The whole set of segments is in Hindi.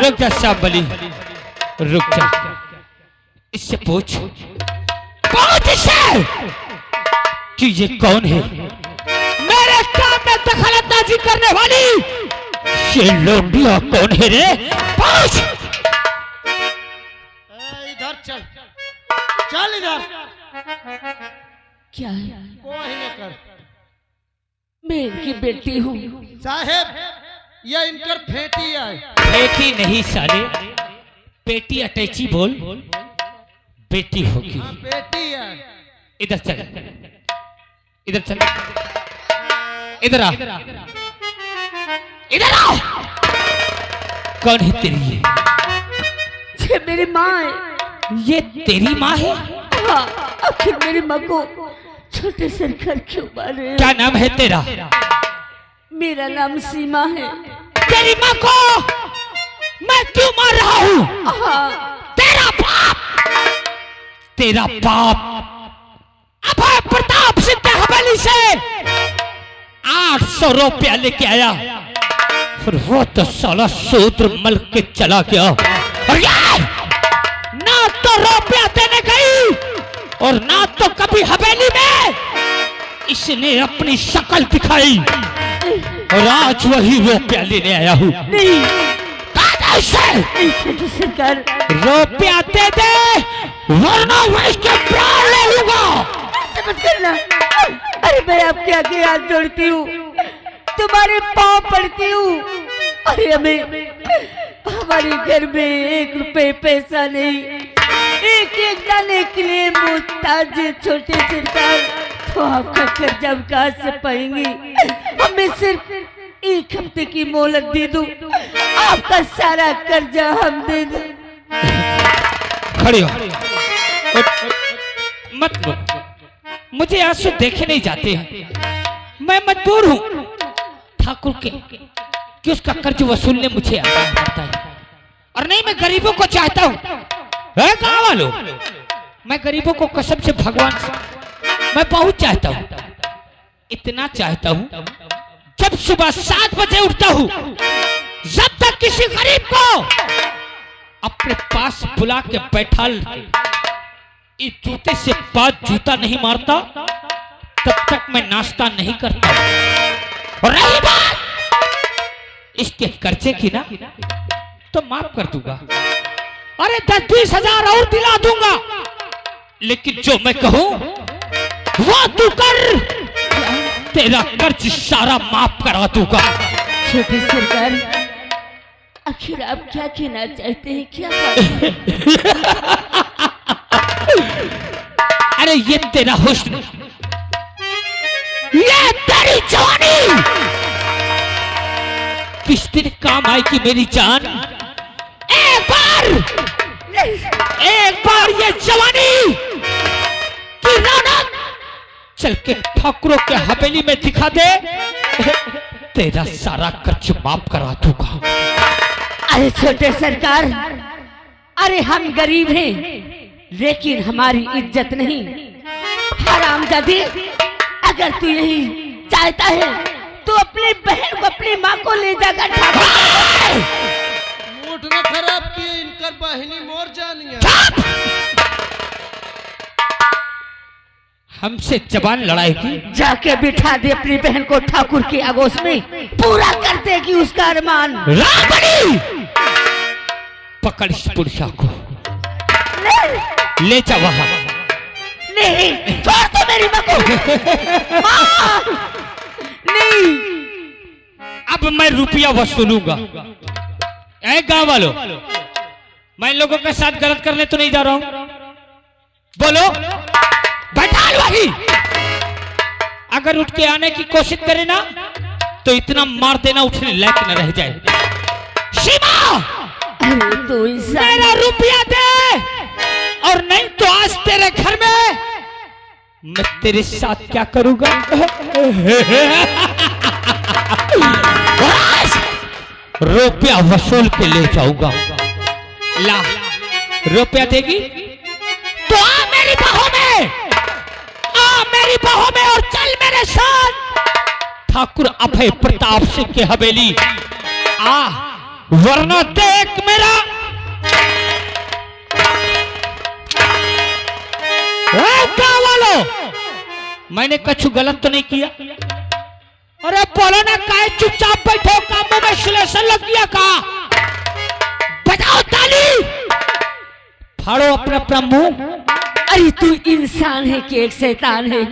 रुक जा श्यामबली, रुक जा। इससे पूछ इससे कि ये कौन है मेरे काम में दखलंदाजी करने वाली? ये लोंडिया कौन है रे? पूछ। इधर चल, चल इधर। क्या है? कोई नहीं कर। मैं इनकी बेटी हूँ साहेब, यह इनकर फेटी है। बेटी नहीं साले, बेटी अटैची बोल, बेटी होगी। हाँ, बेटी है। इधर चल, इधर चल, इधर आ, इधर आ। कौन है तेरी ये? ये मेरी माँ है। ये तेरी माँ है? हाँ, आखिर मेरी माँ को छोटे से घर क्यों मारे? क्या नाम है तेरा? मेरा नाम सीमा है। तेरी माँ को मैं क्यों मार रहा हूँ? हाँ, तेरा बाप अभय प्रताप सिद्ध हवेली से 800 रुपया लेके आया, फिर वो तो साला शूद्र मल के चला गया। और यार, ना तो रुपया देने गई और ना तो कभी हवेली में इसने अपनी शक्ल दिखाई, और आज वही रुपया लेने आया हूँ। नहीं सरकार, रुपया दे दे वरना मैं इसके प्राण ले लूंगा। ऐसे मत करना। अरे मैं आपके आगे हाथ जोड़ती हूँ, तुम्हारे पाँव पड़ती हूँ। अरे हमारे घर में 1 रुपए पैसा नहीं, एक दाने के लिए मुहताज छोटे सरकार, तो आपका कर्जा कहाँ से पाएंगे? हमें सिर्फ 1 हफ्ते की मोहलत दे दो, आपका सारा कर्जा हम दे दें। खड़ी हो, मत रो, मुझे आंसू देखे नहीं जाते हैं। मैं मजबूर हूँ ठाकुर के कि उसका कर्ज वसूलने मुझे आना पड़ता है, और नहीं मैं गरीबों को चाहता हूँ। गाँव वालों, मैं गरीबों को कसम से भगवान से मैं बहुत चाहता हूँ, इतना चाहता हूँ, जब सुबह 7 बजे उठता हूँ, जब तक किसी गरीब को अपने पास बुला के बैठा इस जूते से 5 जूता नहीं मारता, तब तक मैं नाश्ता नहीं करता। और रही बात इसके कर्जे की ना, तो माफ कर दूंगा, अरे 10-20 हजार और दिला दूंगा, लेकिन जो मैं कहूं वो तू कर, तेरा कर्ज सारा माफ करा दूंगा। छोटे सरकार, आखिर आप क्या कहना चाहते हैं? क्या अरे ये तेरा हुस्न, ये तेरी जवानी किस दिन काम आएगी मेरी जान? एक बार ये जवानी की रौनक चल के ठाकुरों के हवेली में दिखा दे, तेरा सारा कर्ज माफ करा दूंगा। अरे छोटे सरकार, अरे हम गरीब हैं, लेकिन हमारी इज्जत नहीं। हरामजादी, अगर तू यही चाहता है तो अपनी बहन को, अपनी माँ को ले जाकर ठाकुर। मूड न खराब किए, इनकर बहनी मोर जानिए। हमसे जबान लड़ाएगी? जाके बिठा दे अपनी बहन को ठाकुर की आगोश में, पूरा कर देगी उसका अरमान। रावणी, पकड़ इस पुरुषा को, ले जा वहां। नहीं, छोड़ दो मेरी माँ को। नहीं, अब मैं रुपया वसूलूंगा। ऐ गांव वालों, मैं इन लोगों के साथ गलत करने तो नहीं जा रहा हूं, बोलो बैठा लो वही। अगर उठ के आने की कोशिश करे ना, तो इतना मार देना उठने लायक न रह जाए। सीमा, तो मेरा रुपया दे, और नहीं तो आज तेरे घर में मैं तेरे साथ क्या करूंगा? रुपया वसूल के ले जाऊंगा। ला, रुपया देगी तो आ मेरी बाहों में, आ मेरी बाहों में और चल मेरे साथ ठाकुर अभय प्रताप सिंह के हवेली। आ वरना देख मेरा गाँव वालों, मैंने कुछ गलत तो नहीं किया? अरे बोलो ना, काहे चुपचाप बैठो? कामों में श्लेषण लग गया का? बजाओ ताली, फाड़ो अपना अपना मुंह। अरे तू इंसान है कि एक शैतान है?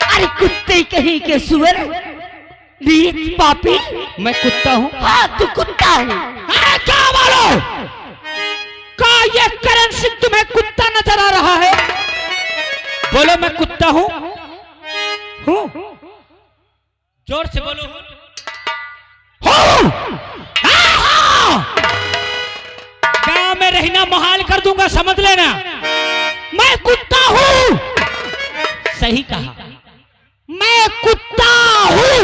अरे कुत्ते कहीं के सुअर, नीच पापी। मैं कुत्ता हूँ? हाँ तू कुत्ता है। अरे क्या बोलो, का ये करण सिंह तुम्हें कुत्ता नजर आ रहा है? बोलो मैं कुत्ता हूँ? हूँ? जोर से बोलो। गांव में रहना मुहाल कर दूंगा, समझ लेना। मैं कुत्ता हूँ। सही कहा, मैं कुत्ता हूँ।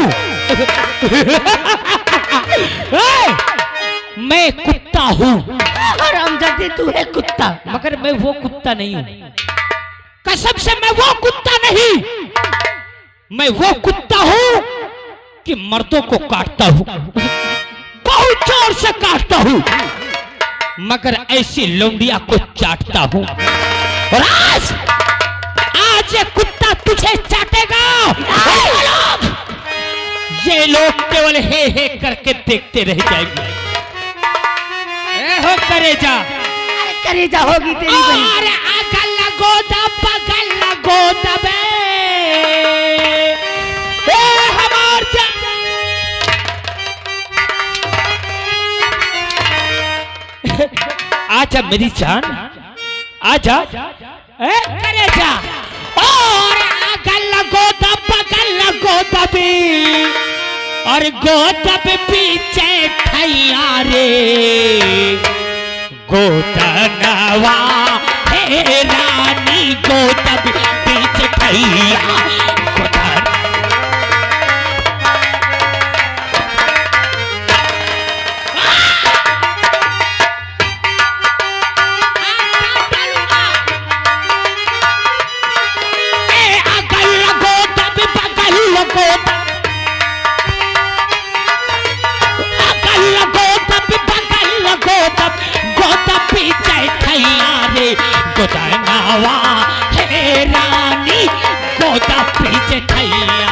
मैं कुत्ता हूँ। हरामजादे तू है कुत्ता। मगर मैं वो कुत्ता नहीं हूँ, कसम से मैं वो कुत्ता नहीं। मैं वो कुत्ता हूँ कि मर्दों को काटता हूँ, बहुत जोर से काटता हूँ, मगर ऐसी लौंडिया को चाटता हूँ। और आज ये कुत्ता तुझे चाटेगा। ये लोग केवल हे करके देखते रह जाएंगे। ए हो करेजा, अरे करेजा होगी तेरी बहन। अरे अगल लगो दब, बगल लगो दबे। हमार आजा मेरी जान, आजा। करेजा, और अगल लगो दब, बगल लगो दबे। और गोदब पीछे ठैया रे, गोदनवा हे रानी, गोदब पीछे ठैया। गोदनवा हे रानी, गोदा पीछे ठैया।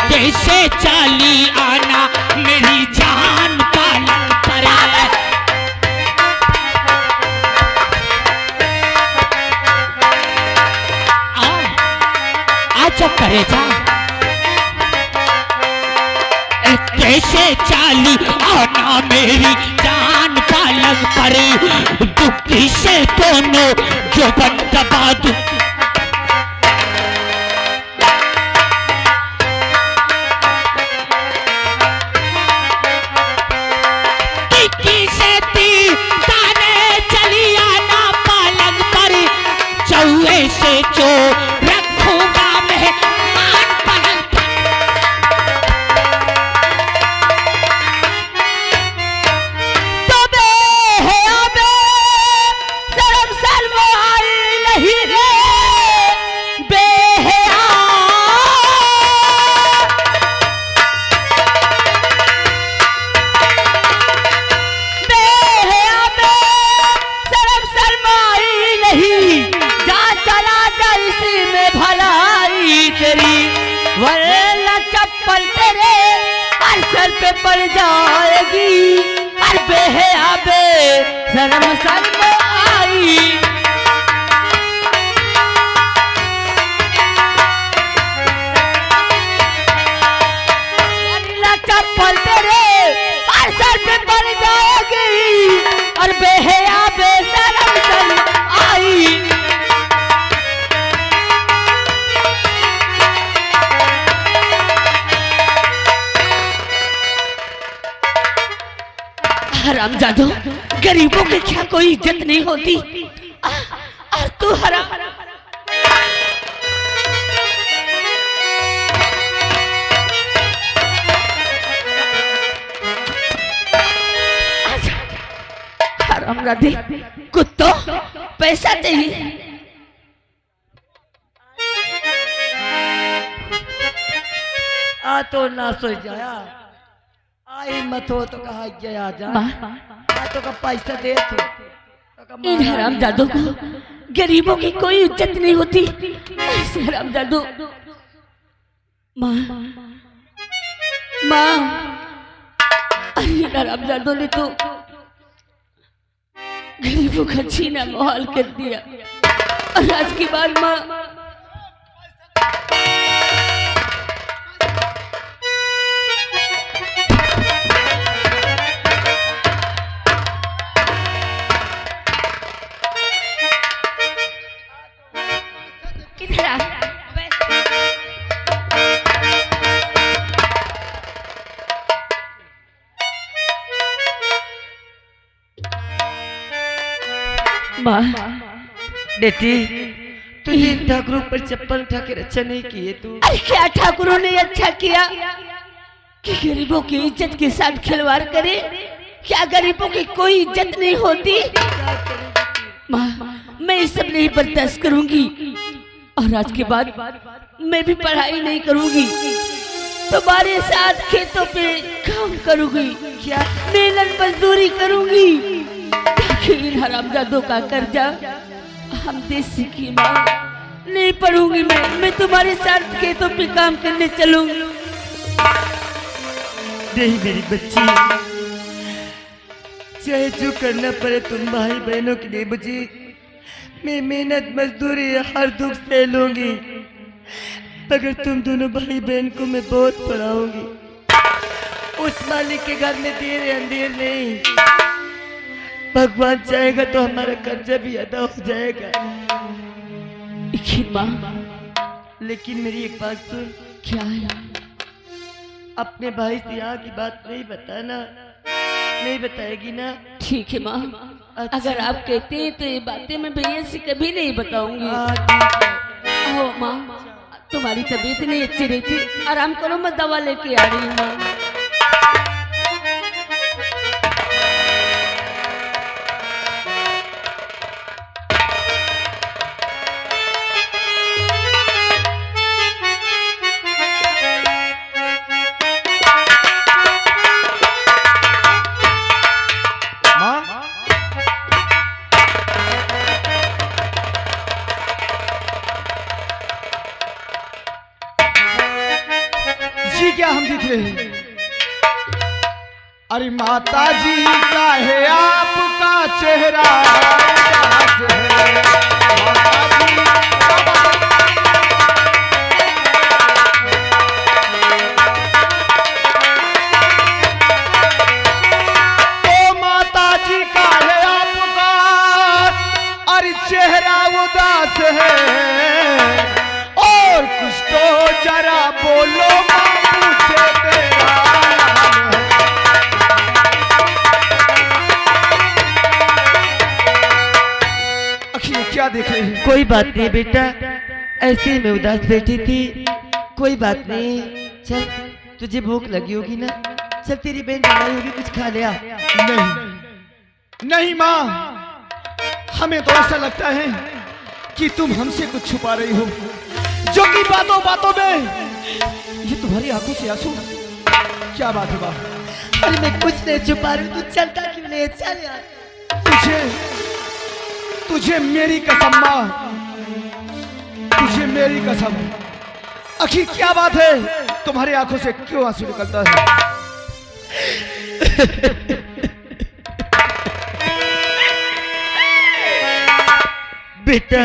कैसे चाली आना मेरी जान पालन करे। आजा करेजा, कैसे चाली आना मेरी जान पालन करे। दुखी से दोनों जो बन दबा दू। से जो रखूंगा मैं मान पलंग पर। तो बे शर्म शर्म आई नहीं रे बेहया। बेहया बे शर्म शर्म आई नहीं, इसी में भलाई तेरी, वरना चप्पल तेरे हर सर पे पड़ जाएगी। और बेहया बे शर्म शर्म आई। वरना चप्पल तेरे हर सर पे पड़ जाएगी। और बेहया बे शर्म शर्म आई। हरामजादो, गरीबों की क्या कोई इज्जत नहीं होती? और तू हराम। हरामजादे कुत्तों, पैसा चाहिए। आ तो ना सो जाया, आई मत हो तो कहा गया जा, आ तो का पैसा दे तो इन हरामजादों को गरीबों की कोई इज्जत नहीं होती। ऐसे हरामजादों, माँ माँ, अरे हरामजादों ने तो गरीबों का छीना मुहाल कर दिया। और आज के बाद माँ इधर आ। माँ, बेटी तुझे इन ठाकुरों पर चप्पल उठा के अच्छा नहीं किए तू। अरे क्या ठाकुरों ने अच्छा किया कि गरीबों की इज्जत के साथ खिलवाड़ करे? क्या गरीबों की कोई इज्जत नहीं होती? माँ, मैं ये सब नहीं बर्दाश्त करूंगी और आज के बाद मैं भी पढ़ाई नहीं करूंगी, तुम्हारे साथ खेतों पे काम करूंगी, क्या मेहनत मजदूरी करूंगी ताकि इन हरामजादों का कर्जा हम दे सके। माँ, नहीं पढ़ूंगी मैं तुम्हारे साथ खेतों पे काम करने चलूंगी। नहीं मेरी बच्ची, चाहे जो करना पड़े तुम भाई बहनों के लिए मुझे, मैं मेहनत मजदूरी हर दुख सह लूंगी, मगर तुम दोनों भाई बहन को मैं बहुत पढ़ाऊंगी। उस मालिक के घर में देर अंधेर नहीं, भगवान चाहेगा तो हमारा कर्जा भी अदा हो जाएगा। लेकिन मेरी एक बात सुन। क्या है? अपने भाई से यहाँ की बात नहीं बताना, नहीं बताएगी ना? ठीक है माँ, अच्छा। अगर आप कहते हैं तो ये बातें मैं भैया से कभी नहीं बताऊंगी। ठीक है। आओ माँ, तुम्हारी तबीयत नहीं अच्छी रहती, आराम करो, मैं दवा लेके आ रही हूँ माँ। क्या हम दिख रहे हैं? अरे माता जी का है आपका चेहरा उदास है, माता जी तो माता जी का है आपका अरे चेहरा उदास है, और कुछ तो जरा बोलो क्या देख रहे हैं? कोई बात नहीं बेटा, ऐसे ही मैं उदास बैठी थी, कोई बात नहीं। चल तुझे भूख लगी होगी ना, चल तेरी बहन बनाई होगी, कुछ खा लिया। नहीं नहीं माँ, हमें तो ऐसा लगता है कि तुम हमसे कुछ छुपा रही हो, जो कि बातों बातों में ये तुम्हारी आंखों से आंसू। क्या बात है माँ? अरे मैं कुछ नहीं छुपा रही, तू चलता क्यों नहीं? चल यार। तुझे मेरी कसम माँ, तुझे मेरी कसम, आखिर क्या बात है? तुम्हारी आंखों से क्यों आंसू निकलता है? बेटा